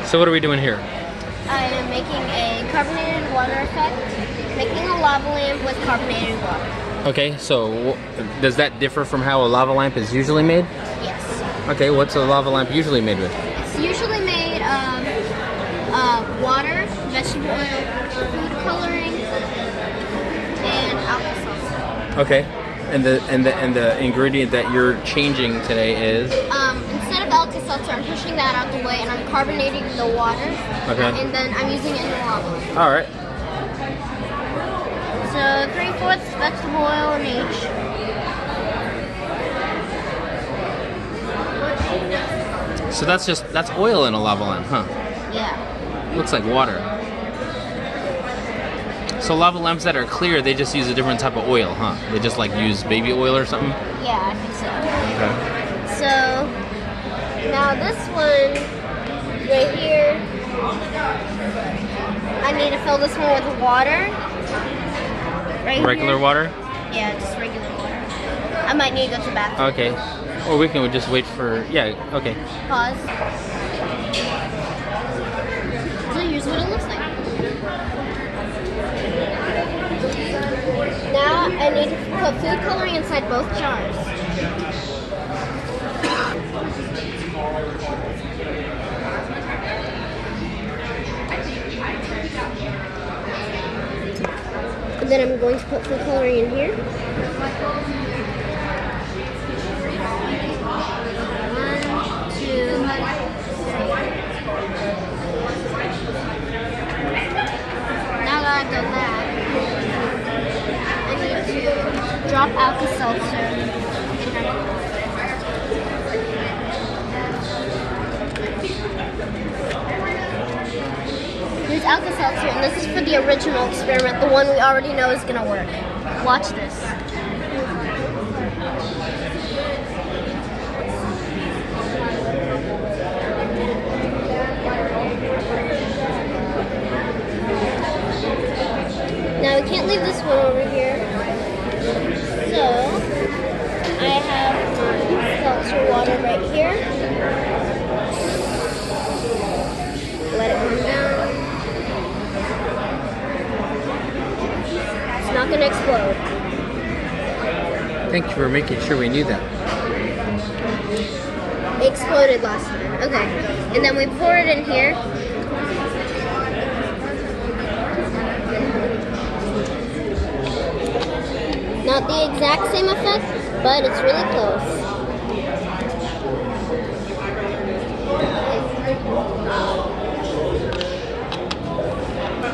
So what are we doing here? I am making a carbonated water effect, making a lava lamp with carbonated water. Okay, so does that differ from how a lava lamp is usually made? Yes. Okay, what's a lava lamp usually made with? It's usually made of water, vegetable oil, food coloring, and alcohol. Okay, and the ingredient that you're changing today is? Instead of Alka-Seltzer, I'm pushing that out the way and I'm carbonating the water. Okay. And then I'm using it in the lava. All right. So 3/4 vegetable oil in each. So that's oil in a lava lamp, huh? Yeah. Looks like water. So lava lamps that are clear, they just use a different type of oil, huh? They just like use baby oil or something? Yeah, I think so. Okay. So now this one right here, I need to fill this one with water. Right Regular here. water? Yeah, just regular water. I might need to go to the bathroom. Okay. Or we can just wait for, yeah, okay. Pause. So here's what it looks like. Now I need to put food coloring inside both jars. And then I'm going to put food coloring in here. 1, 2, 3. Now that I've done that, I need to drop Alka-Seltzer. Here's Alka-Seltzer, and this is for the original experiment, the one we already know is gonna work. Watch this. Now we can't leave this one over here. So I have my seltzer water right here. Let it come down. It's not going to explode. Thank you for making sure we knew that. It exploded last time. Okay. And then we pour it in here. Not the exact same effect, but it's really close.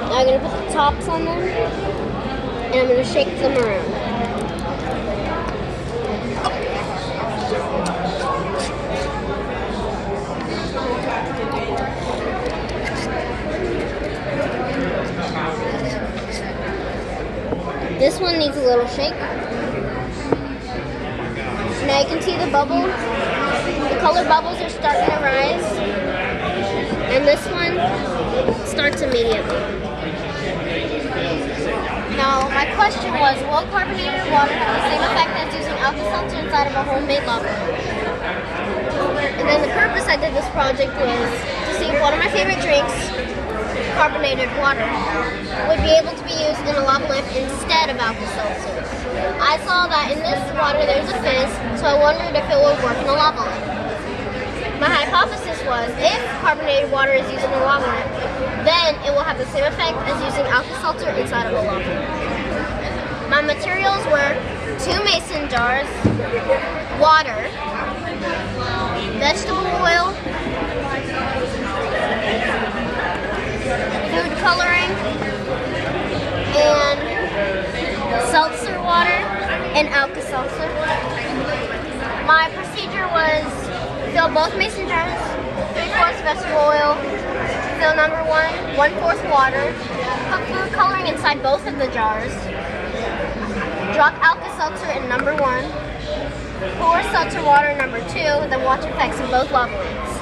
Now I'm going to put the tops on them, and I'm going to shake them around. This one needs a little shake. Now you can see the bubbles. The color bubbles are starting to rise. And this one starts immediately. Now, my question was, will carbonated water have the same effect as using Alka-Seltzer inside of a homemade lava lamp? And then the purpose I did this project was to see if one of my favorite drinks, carbonated water, would be able to be used in a lava lamp instead of Alka-Seltzer. I saw that in this water there's a fizz, so I wondered if it would work in a lava lamp. My hypothesis was, if carbonated water is used in a lava lamp, then it will have the same effect as using Alka-Seltzer inside of a lava lamp. My materials were 2 mason jars, water, vegetable oil, food coloring, and seltzer water, and Alka-Seltzer. My procedure was fill both mason jars, 3/4 vegetable oil, fill number 1, 1/4 water, put food coloring inside both of the jars, drop Alka-Seltzer in number 1, pour seltzer water in number 2, then watch effects in both lava lamps.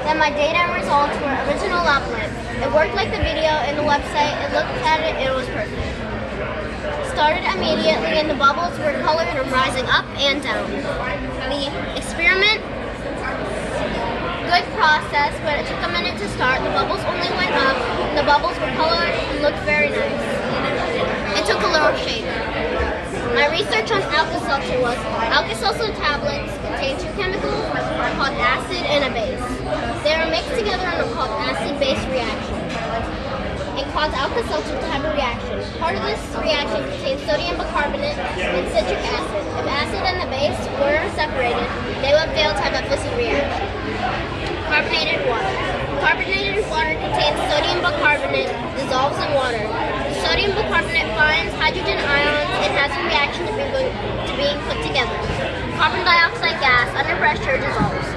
Then my data and results were original lava lamp. It worked like the video in the website. It looked at it, it was perfect. Started immediately and the bubbles were colored and rising up and down. The experiment, quick process, but it took a minute to start. The bubbles only went up, and the bubbles were colored and looked very nice. It took a little shape. My research on Alka-Seltzer was Alka-Seltzer tablets contain two chemicals called acid and a base. They are mixed together in a called acid-base reaction. It causes Alka-Seltzer to have a reaction. Part of this reaction contains sodium bicarbonate and citric acid. If acid and the base were separated, they would fail to have a fissile reaction. Carbonated water. Carbonated water contains sodium bicarbonate dissolves in water. The sodium bicarbonate finds hydrogen ions and has a reaction to being put together. Carbon dioxide gas under pressure dissolves.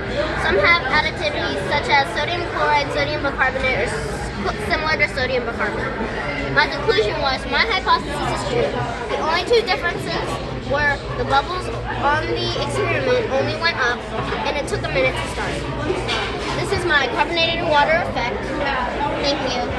Some have additivities such as sodium chloride, sodium bicarbonate, or similar to sodium bicarbonate. My conclusion was my hypothesis is true. The only two differences were the bubbles on the experiment only went up and it took a minute to start. This is my carbonated water effect. Thank you.